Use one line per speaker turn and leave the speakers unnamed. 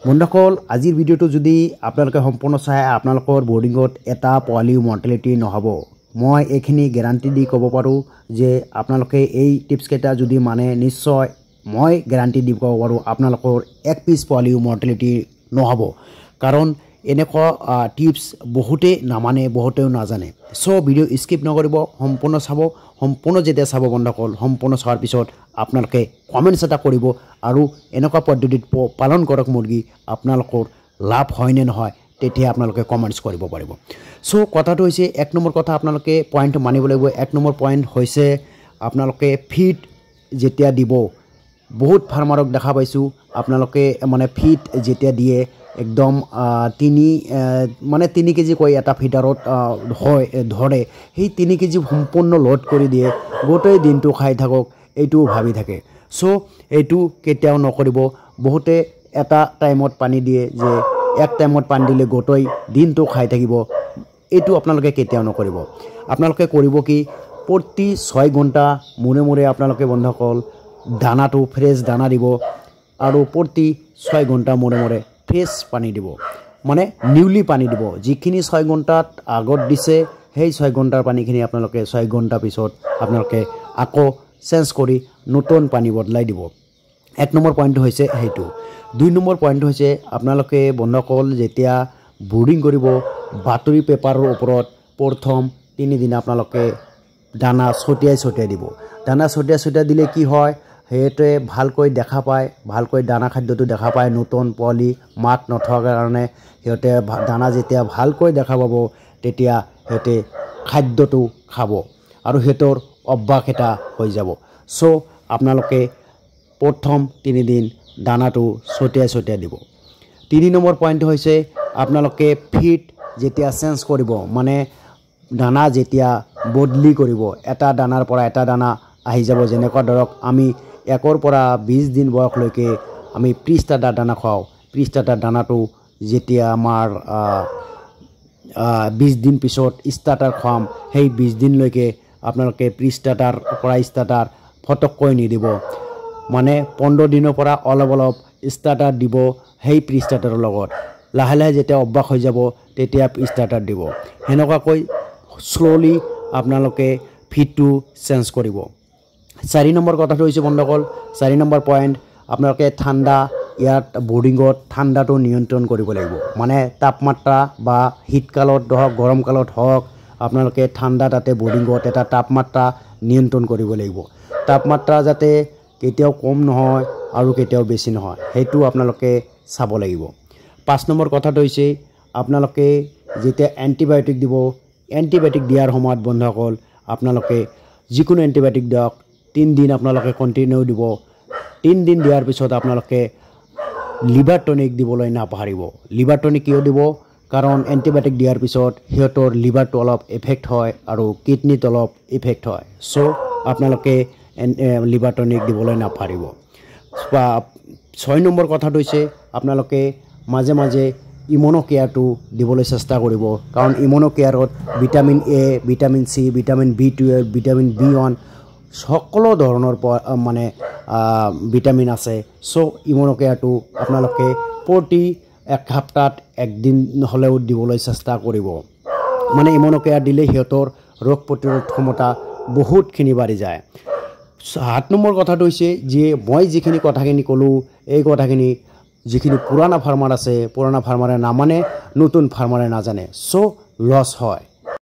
বন্ধুসকল আজিৰ ভিডিঅ'টো যদি আপোনালোকে সম্পূৰ্ণ চাই আপোনালোকৰ বৰ্ডিঙত এটা পোৱালি মৰ্টেলিটি নহব মই এইখিনি গ্যাৰান্টি দি ক'ব পাৰো যে আপোনালোকে এই টিপছ কেইটা যদি মানে নিশ্চয় মই গ্যাৰান্টি দি ক'ব পাৰো আপোনালোকৰ এক পিস পোৱালি মৰ্টেলিটি নহব কাৰণ এনেকুৱা টিপছ বহুতে নামানে বহুতেও নাজানে সো ভিডিও স্কিপ নকৰিব সম্পূৰ্ণ চাব সম্পূৰ্ণ যেতে চাব বন্ধুসকল সম্পূৰ্ণ চাৱাৰ পিছত আপোনালোকে কমেন্টছ এটা কৰিব আৰু এনেকুৱা পদ্ধতিত পালন কৰক মুৰ্গী আপোনালোকৰ লাভ হয় নে নহয় তেতিয়া আপোনালোকে কমেন্টছ কৰিব পাৰিব সো কথাটো হৈছে এক নম্বৰ কথা আপোনালোকে পইণ্ট মানিব লাগিব এক নম্বৰ পইণ্ট হৈছে আপোনালোকে ফিট যেতিয়া দিব বহুত ফাৰ্মাৰক দেখা পাইছো আপোনালোকে মানে ফিট যেতিয়া দিয়ে একদম 3 কেজি কই এটা ফিটাৰত হয় ধৰে সেই 3 কেজি সম্পূৰ্ণ লোড কৰি দিয়ে গোটেই দিনটো খাই থাকক এইটো ভাবি থাকে সো এইটো কেতিয়াও নকৰিব বহুতে এটা টাইমত পানী দিয়ে যে এক টাইমত পানী দিলে গোটেই দিনটো খাই থাকিব এইটো আপোনালোকে কেতিয়াও নকৰিব আপোনালোকে কৰিব কি প্ৰতি 6 ঘণ্টা মূৰে মূৰে আপোনালোকে বন্ধুসকল দানাটো ফ্ৰেছ দানা দিব আৰু প্ৰতি 6 ঘণ্টা মূৰে মূৰে ফ্ৰেছ পানী দিব মানে নিউলি পানী দিব যিখিনি 6 ঘণ্টাত আগত দিছে সেই 6 ঘণ্টাৰ পানীখিনি আপোনালোকে 6 ঘণ্টা পিছত আপোনালোকে আকৌ চেঞ্জ কৰি নতুন পানী বদলাই দিব এক নম্বৰ পইণ্ট হৈছে হেতু দুই নম্বৰ পইণ্ট হৈছে আপোনালোকে বন্ধকল যেতিয়া বোৰ্ডিং কৰিব বাতৰি পেপাৰৰ ওপৰত প্ৰথম 3 দিন আপোনালোকে দানা ছটিয়াই দিব দানা ছটিয়াই দিলে কি হয় হেতে ভালকৈ দেখা পায় ভালকৈ দানা খাদ্যটো দেখা পায় নতুন পোৱালি মাত নথকাৰ কাৰণে হেতে দানা যেতিয়া ভালকৈ দেখা পাব তেতিয়া হেতে খাদ্যটো খাব আৰু হেতৰ অভ্যাস এটা হৈ যাব সো আপোনালোকে প্ৰথম 3 দিন দানাটো ছটিয়াই দিব 3 নম্বৰ পইণ্ট হৈছে আপোনালোকে ফিট যেতিয়া চেঞ্জ কৰিব মানে দানা যেতিয়া বদলি কৰিব এটা দানাৰ পৰা এটা দানা আহি যাব যেনেকুৱা ধৰক আমি 1 পৰা 20 দিন বয়সলৈকে আমি প্ৰিষ্টাটাৰ দানা খাও প্ৰিষ্টাটাৰ দানাটো যেতিয়া আমাৰ 20 দিন পিছত স্টাৰ্টাৰ খাম সেই 20 দিন লৈকে আপোনালোকে প্ৰিষ্টাটাৰ পৰা স্টাৰ্টাৰ ফটককৈ নিদিব মানে 15 দিনৰ পৰা অলপ স্টাৰ্টাৰ দিব সেই প্ৰিষ্টাটাৰৰ লগত লাহে লাহে যেতিয়া অভ্যাস হৈ যাব তেতিয়া স্টাৰ্টাৰ দিব হেনকাকৈ স্লোলি আপোনালোকে ফিটটো চেঞ্জ কৰিব 4 নম্বৰ কথাটো হৈছে বন্ধকল 4 নম্বৰ পইণ্ট আপোনালোকে ঠাণ্ডা ইয়াত বোৰ্ডিঙত ঠাণ্ডাটো নিয়ন্ত্ৰণ কৰিব লাগিব মানে তাপমাত্ৰা বা শীতকালত হওক গৰম কালত হওক আপোনালোকে ঠাণ্ডা তাতে বোৰ্ডিঙত এটা তাপমাত্ৰা নিয়ন্ত্ৰণ কৰিব লাগিব তাপমাত্ৰা যাতে কেতিয়াও কম নহয় আৰু কেতিয়াও বেছি নহয় হেতু আপোনালোকে চাব লাগিব 5 নম্বৰ কথাটো হৈছে আপোনালোকে যেতিয়া এন্টিবায়োটিক দিব এন্টিবায়োটিক দিয়াৰ সময়ত বন্ধকল আপোনালোকে যিকোনো এন্টিবায়োটিক দিয়ক 3 দিন আপোনালোকে কন্টিনিউ দিব 3 দিন দিয়াৰ পিছত আপোনালোকে লিভাৰ টনিক দিবলৈ নাপাহৰিব লিভাৰ টনিক কিয় দিব কাৰণ এন্টিবায়োটিক দিয়াৰ পিছত হিয়তৰ লিভাৰটো অলপ এফেক্ট হয় আৰু কিডনিত অলপ এফেক্ট হয় সো আপোনালোকে লিভাৰ টনিক দিবলৈ নাপাহৰিব 6 নম্বৰ কথাটো হৈছে আপোনালোকে মাজে মাজে ইমিউনো কেয়াৰটো দিবলৈ চেষ্টা কৰিব কাৰণ ইমিউনো কেয়াৰত vitamin A vitamin C vitamin B12 vitamin B1 সকলো ধৰণৰ মানে ভিটামিন আছে সো ইমিউনো কেয়াৰটো আপোনালোকে প্ৰতি এক সপ্তাহত একদিন হলেও দিবলৈ চেষ্টা কৰিব মানে ইমিউনো কেয়াৰ দিলে হিয়তৰ ৰোগ প্ৰতিৰোধ ক্ষমতা বহুতখিনি বাঢ়ি যায় 7 নম্বৰ কথাটো হৈছে যে মই যিখিনি কথাখিনি কলো এই কথাখিনি যিখিনি পুৰানা ফাৰ্মাৰ আছে পুৰানা ফাৰ্মাৰে নামানে নতুন ফাৰ্মাৰে নাজানে সো লছ হয়